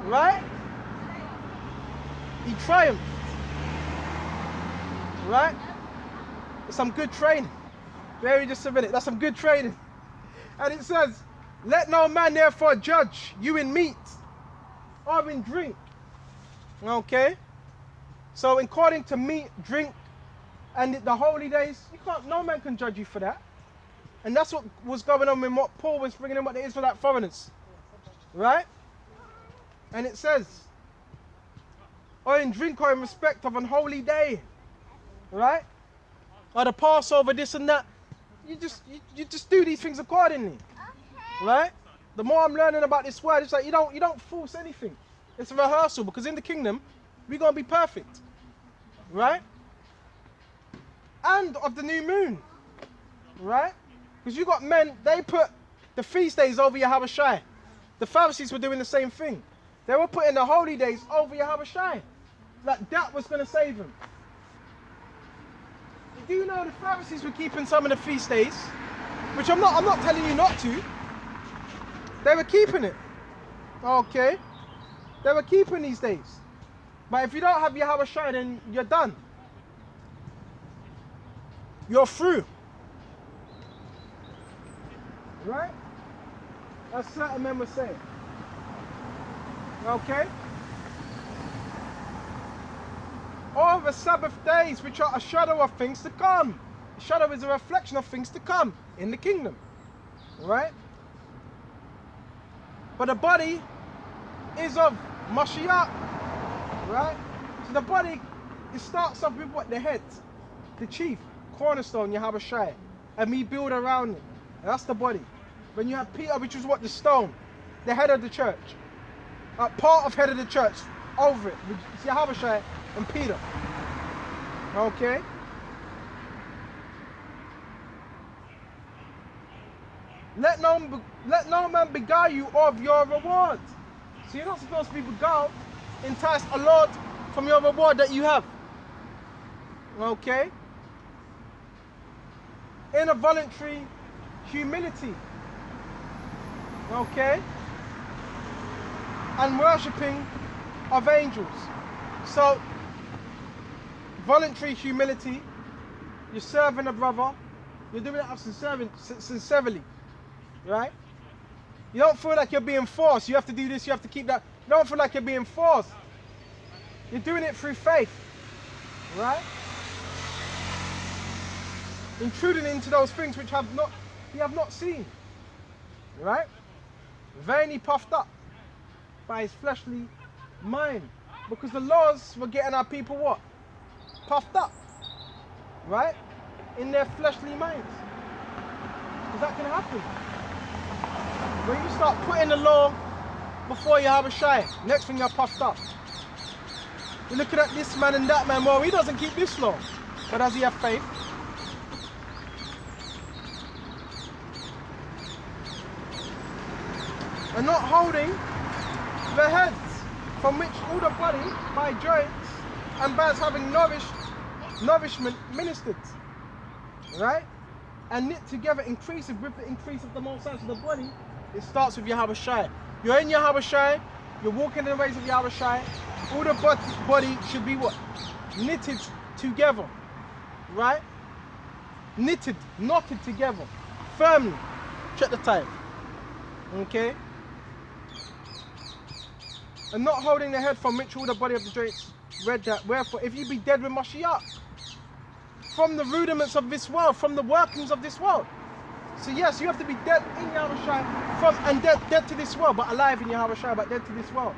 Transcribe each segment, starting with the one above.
Right? He triumphed. Right? That's some good training. Very just a minute. That's some good training. And it says, let no man therefore judge you in meat or in drink. Okay? So according to meat, drink, and the holy days, no man can judge you for that. And that's what was going on when what Paul was bringing in what the Israelite foreigners. Right? And it says, or in drink or in respect of an holy day. Right? Or the Passover, this and that. You just do these things accordingly. Right? The more I'm learning about this word, it's like you don't force anything. It's a rehearsal, because in the kingdom, we're gonna be perfect. Right? And of the new moon. Right? Because you got men, they put the feast days over Yahawashi. The Pharisees were doing the same thing. They were putting the holy days over Yahawashi. Like that was going to save them. You do know the Pharisees were keeping some of the feast days, which I'm not telling you not to. They were keeping it. Okay? They were keeping these days. But if you don't have Yahawashi, then you're done. You're through. Right? As certain men were saying. Okay? All the Sabbath days, which are a shadow of things to come. A shadow is a reflection of things to come in the kingdom. Right? But the body is of Mashiach. Right? So the body, it starts off with what? The head. The chief. Cornerstone, Yahawashi. And we build around it. And that's the body. When you have Peter, which is what? The stone. The head of the church. Part of head of the church. Over it. It's Yahawashi and Peter. Okay? Let no man beguile you of your reward. So you're not supposed to be beguiled, entice a Lord from your reward that you have. Okay? In a voluntary humility. Okay? And worshipping of angels. So, voluntary humility, you're serving a brother, you're doing it sincerely, right? You don't feel like you're being forced, you have to do this, you have to keep that. You don't feel like you're being forced. You're doing it through faith, right? Intruding into those things which you have not seen, right? Vainly puffed up by his fleshly mind, because the laws were getting our people what? Puffed up, right? In their fleshly minds. Because that can happen. When you start putting the law before Yahawashi, next thing you're puffed up. You're looking at this man and that man, well, he doesn't keep this law, but does he have faith? And not holding the heads, from which all the body by joints and by having nourishment ministered, right? And knit together increasing with the increase of the most sense of the body. It starts with Yahawashi. You're in Yahawashi, you're walking in the ways of Yahawashi. All the body should be what? Knitted together, right? Knotted together, firmly. Check the time, okay? And not holding the head, from which all the body of the joints read that. Wherefore, if you be dead with Mashiach, from the rudiments of this world, from the workings of this world. So yes, you have to be dead in Yahawashi, and dead to this world, but alive in Yahawashi, but dead to this world.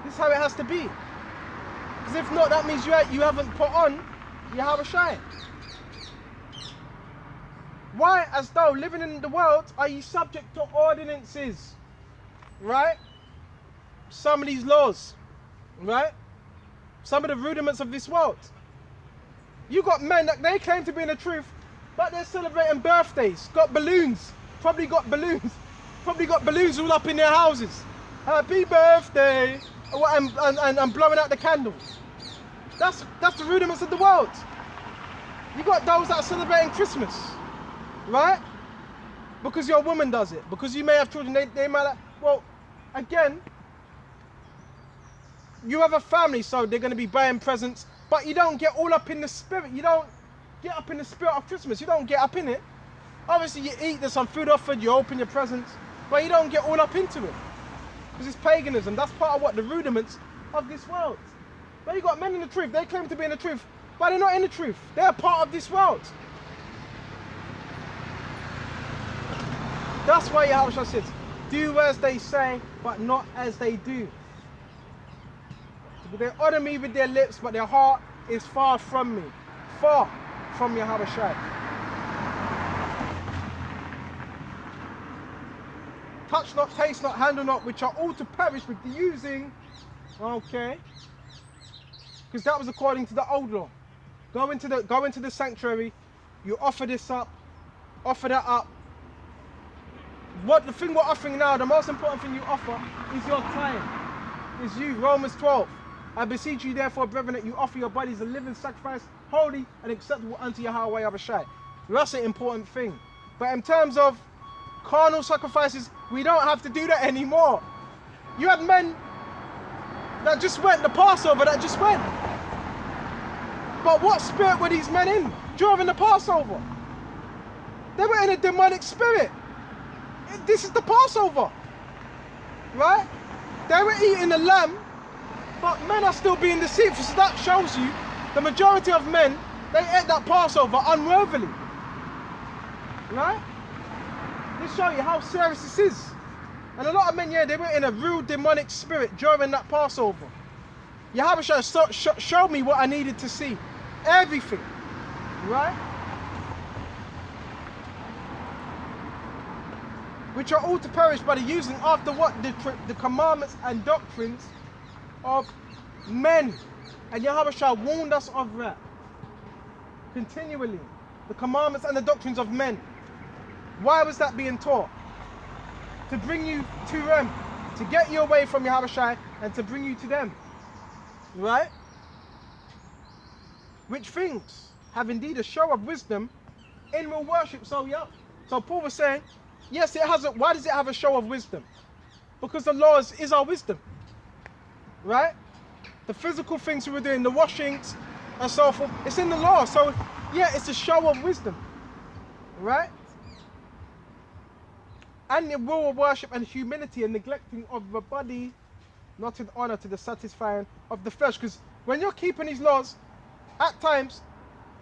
This is how it has to be. Because if not, that means you haven't put on Yahawashi. Why, as though living in the world, are ye subject to ordinances? Right? Some of these laws, right? Some of the rudiments of this world. You got men that they claim to be in the truth, but they're celebrating birthdays, got balloons all up in their houses. Happy birthday, and blowing out the candles. That's the rudiments of the world. You got those that are celebrating Christmas, right? Because your woman does it, because you may have children, they might, well, again, you have a family, so they're going to be buying presents, but you don't get all up in the spirit. You don't get up in the spirit of Christmas. You don't get up in it. Obviously, you eat, there's some food offered, you open your presents, but you don't get all up into it. Because it's paganism. That's part of what the rudiments of this world. But you got men in the truth. They claim to be in the truth, but they're not in the truth. They're part of this world. That's why Yahawashi says, do as they say, but not as they do. They honor me with their lips, but their heart is far from me. Far from Yahawashi. Touch not, taste not, handle not, which are all to perish with the using. Okay. Because that was according to the old law. Go into the sanctuary, you offer this up, offer that up. The thing we're offering now, the most important thing you offer is your time. Is you. Romans 12. I beseech you therefore, brethren, that you offer your bodies a living sacrifice, holy and acceptable unto Yahweh Yahawashi. That's an important thing. But in terms of carnal sacrifices, we don't have to do that anymore. You had men that just went, the Passover that just went. But what spirit were these men in during the Passover? They were in a demonic spirit. This is the Passover, right? They were eating the lamb, but men are still being deceitful. So that shows you the majority of men, they ate that Passover unworthily, right? This shows you how serious this is. And a lot of men, yeah, they were in a real demonic spirit during that Passover. Yahawashi showed me what I needed to see. Everything, right? Which are all to perish by the using after what? The commandments and doctrines of men. And Yahawashi warned us of that. Continually. The commandments and the doctrines of men. Why was that being taught? To bring you to them. To get you away from Yahawashi and to bring you to them. Right? Which things have indeed a show of wisdom in real worship. So yeah. So Paul was saying, yes, it has. Why does it have a show of wisdom? Because the law is our wisdom, right? The physical things we were doing, the washings and so forth, it's in the law. So yeah, it's a show of wisdom, right? And the will of worship and humility and neglecting of the body, not in honor to the satisfying of the flesh. Because when you're keeping these laws, at times,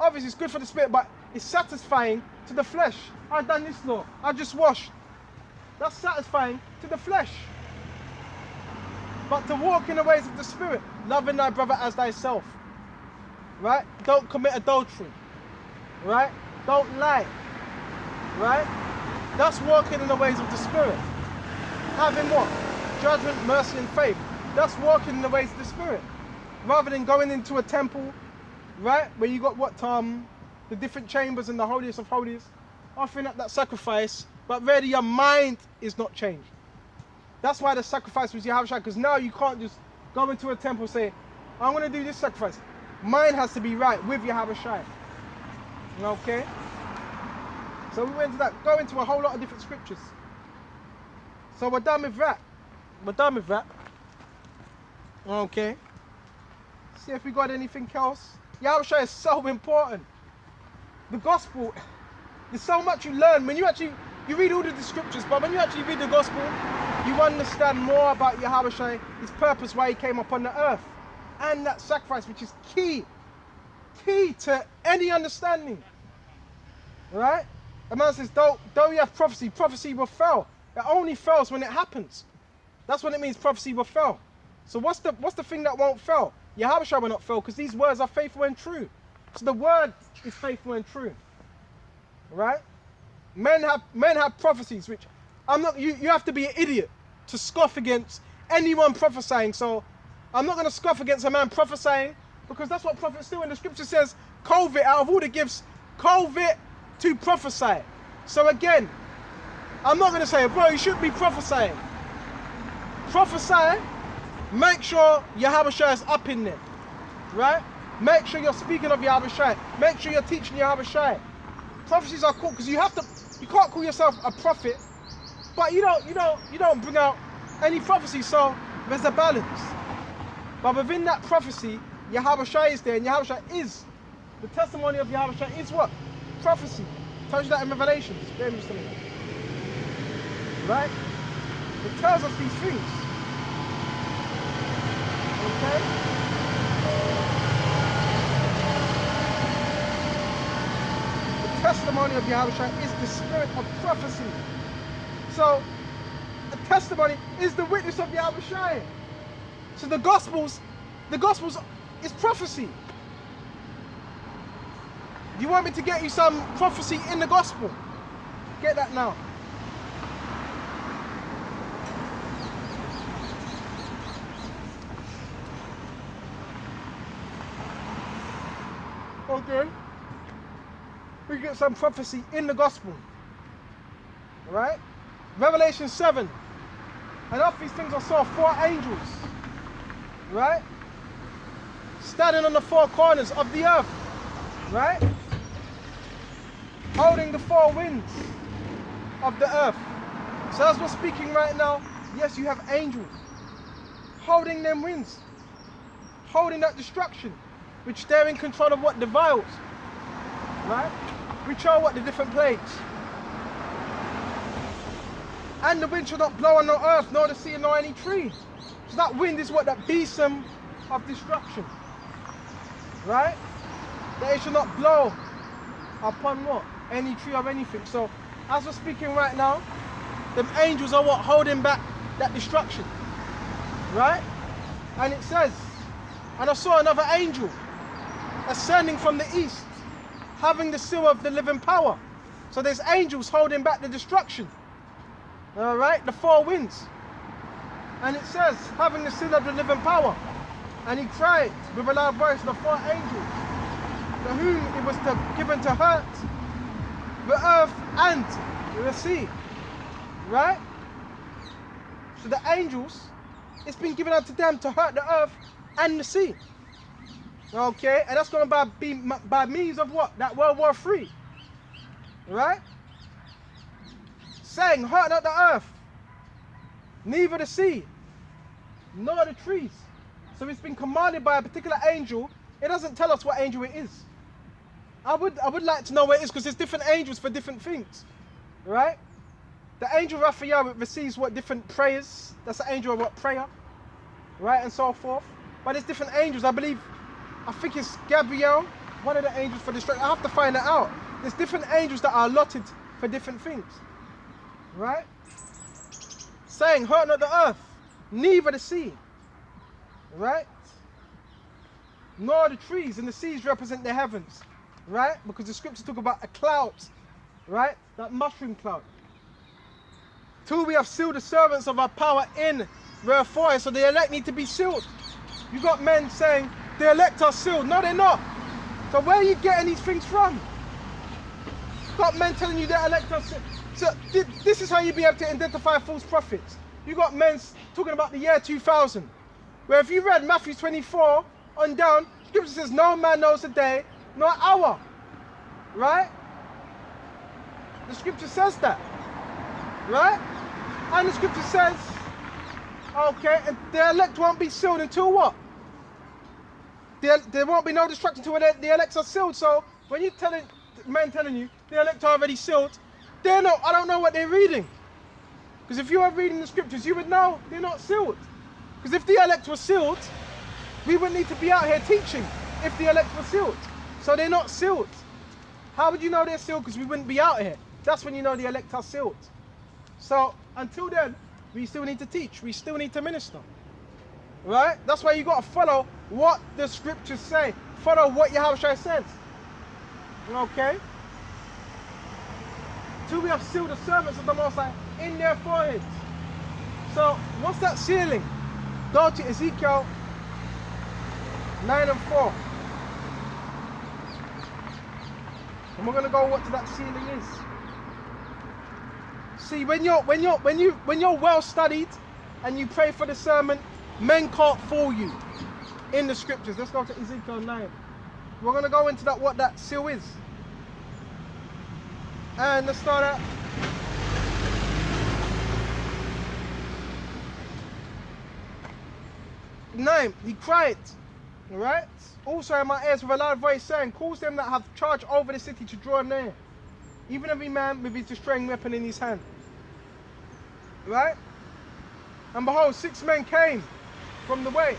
obviously it's good for the spirit, but it's satisfying to the flesh. I've done this law, I just washed. That's satisfying to the flesh. But to walk in the ways of the spirit, loving thy brother as thyself. Right? Don't commit adultery. Right? Don't lie. Right? That's walking in the ways of the spirit. Having what? Judgment, mercy and faith. That's walking in the ways of the spirit. Rather than going into a temple, right? Where you got what? The different chambers and the holiest of holies, offering up that sacrifice, but really your mind is not changed. That's why the sacrifice was Yahawashi, because now you can't just go into a temple and say, I'm going to do this sacrifice. Mine has to be right with Yahawashi. Okay? So we went to that, go into a whole lot of different scriptures. So we're done with that. We're done with that. Okay. See if we got anything else. Yahawashi is so important. The gospel, there's so much you learn when you read all the scriptures, but when you actually read the gospel, you understand more about Yahawashi, his purpose, why he came upon the earth, and that sacrifice, which is key to any understanding. Right? A man says, though you have prophecy will fail. It only fails when it happens. That's what it means, prophecy will fail. So what's the thing that won't fail? Yahawashi will not fail, because these words are faithful and true. So the word is faithful and true. Right? Men have prophecies, which you have to be an idiot to scoff against anyone prophesying. So I'm not going to scoff against a man prophesying, because that's what prophets do. And the scripture says, COVID, out of all the gifts, COVID to prophesy. So again, I'm not going to say, bro, you shouldn't be prophesying. Prophesy, make sure Yahawashi is up in there. Right? Make sure you're speaking of Yahawashi. Make sure you're teaching Yahawashi. Prophecies are cool, because you can't call yourself a prophet, but you don't bring out any prophecy. So there's a balance. But within that prophecy, Yahawashi is there, and Yahawashi is, the testimony of Yahawashi is what? Prophecy. Tells you that in Revelations. Very interesting. Right? It tells us these things. Okay? The testimony of Yahawashi is the spirit of prophecy. So, the testimony is the witness of Yahawashi. So the Gospels is prophecy. Do you want me to get you some prophecy in the Gospel? Get that now. Okay. We get some prophecy in the Gospel. Alright? Revelation 7. And of these things I saw 4 angels. Right? Standing on the 4 corners of the earth. Right? Holding the 4 winds of the earth. So as we're speaking right now, yes, you have angels holding them winds, holding that destruction, which they're in control of what? The vials. Right? Which are what? The different plagues. And the wind shall not blow on the earth, nor the sea, nor any tree. So that wind is what? That besom of destruction. Right? That it shall not blow upon what? Any tree or anything. So, as we're speaking right now, them angels are what? Holding back that destruction. Right? And it says, and I saw another angel ascending from the east, having the seal of the living power. So there's angels holding back the destruction. Alright? The 4 winds. And it says, having the seal of the living power. And he cried with a loud voice, the 4 angels, to whom it was given to hurt the earth and the sea. Right? So the angels, it's been given unto them to hurt the earth and the sea. Okay? And that's going to be by means of what? That World War III. Right? Saying, hurt not the earth, neither the sea, nor the trees. So it's been commanded by a particular angel. It doesn't tell us what angel it is. I would like to know what it is, because there's different angels for different things. Right? The angel Raphael receives what? Different prayers. That's the angel of what? Prayer. Right? And so forth. But there's different angels. I think it's Gabriel, one of the angels for destruction. I have to find that out. There's different angels that are allotted for different things. Right? Saying, hurt not the earth, neither the sea. Right? Nor the trees, and the seas represent the heavens. Right? Because the scriptures talk about a cloud. Right? That mushroom cloud. 2, we have sealed the servants of our power in verse 4. So the elect need to be sealed. You got men saying, the elect are sealed. No, they're not. So where are you getting these things from? You got men telling you the elect are sealed. So this is how you be able to identify false prophets. You got men talking about the year 2000. Where if you read Matthew 24 on down, scripture says no man knows the day nor hour. Right? The scripture says that. Right? And the scripture says, okay, and the elect won't be sealed until what? There won't be no destruction until the elects are sealed. So when you're men telling you the elect are already sealed, I don't know what they're reading. Because if you are reading the scriptures, you would know they're not sealed. Because if the elect were sealed, we wouldn't need to be out here teaching if the elect were sealed. So they're not sealed. How would you know they're sealed? Because we wouldn't be out here. That's when you know the elect are sealed. So until then, we still need to teach. We still need to minister. Right? That's why you got to follow what the scriptures say. Follow what Yahawashi says. Okay? 2, we have sealed the servants of the Most High in their foreheads. So, what's that sealing? Go to Ezekiel 9 and 4. And we're going to go what that sealing is. See, when you're well studied and you pray for the sermon, men can't fool you in the scriptures. Let's go to Ezekiel 9. We're going to go into what that seal is. And let's start out. 9, he cried, right? Also in my ears with a loud voice saying, cause them that have charge over the city to draw near, even every man with his destroying weapon in his hand. Right? And behold, 6 men came from the way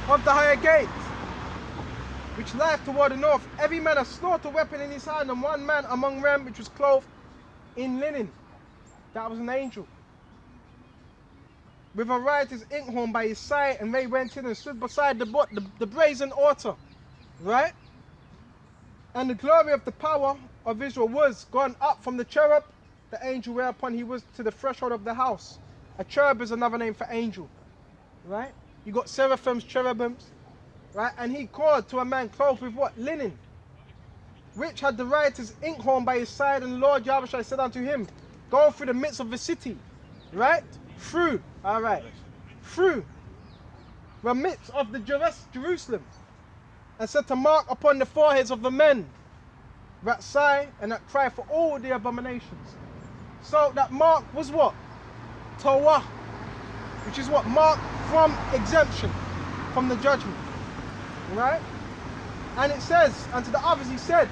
of the higher gate, which lieth toward the north, every man a slaughter weapon in his hand, and one man among them which was clothed in linen. That was an angel, with a writer's inkhorn by his side, and they went in and stood beside the brazen altar, right? And the glory of the power of Israel was gone up from the cherub, the angel whereupon he was, to the threshold of the house. A cherub is another name for angel, right? You got seraphims, cherubims, right? And he called to a man clothed with what? Linen, which had the writer's inkhorn by his side, and the Lord Yahawashi said unto him, go through the midst of the city, right? Through the midst of the Jerusalem, and set a mark upon the foreheads of the men that sigh and that cry for all the abominations. So that mark was what? Tawah, which is what? Mark from exemption, from the judgment, right? And it says, unto the others he said,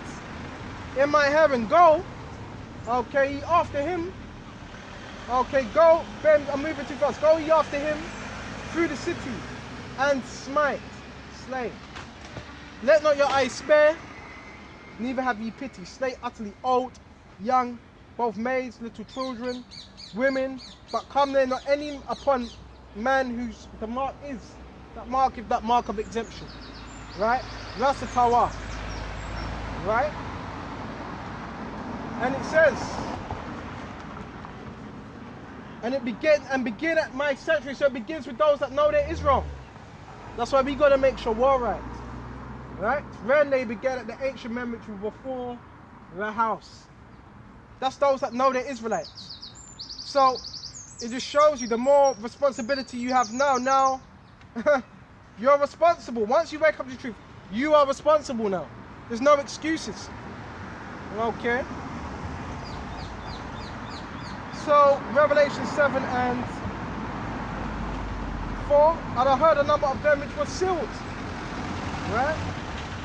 in my heaven, go, okay, ye after him, okay, go, Ben, I'm moving too fast, go ye after him through the city, and smite, slay. Let not your eyes spare, neither have ye pity. Slay utterly old, young, both maids, little children, women, but come there not any upon man whose the mark is, that mark of exemption, right? That's the Tawah, right? And it says, and it begin at my sanctuary, so it begins with those that know their Israel. That's why we got to make sure we're right. Right? When they began at the ancient men which were before the house. That's those that know they're Israelites. So it just shows you the more responsibility you have now, you're responsible. Once you wake up to the truth, you are responsible now. There's no excuses. Okay? So Revelation 7 and 4, and I heard a number of them which were sealed. Right?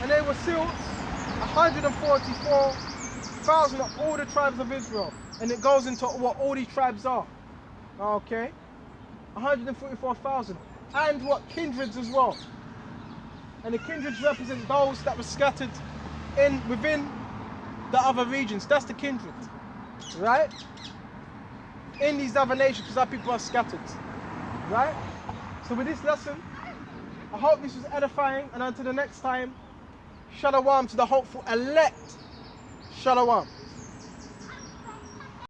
And they were sealed, 144,000 of all the tribes of Israel. And it goes into what all these tribes are. Okay? 144,000. And what? Kindreds as well. And the kindreds represent those that were scattered within the other regions. That's the kindred. Right? In these other nations, because our people are scattered. Right? So with this lesson, I hope this was edifying, and until the next time, Shalom to the hopeful elect. Shalom.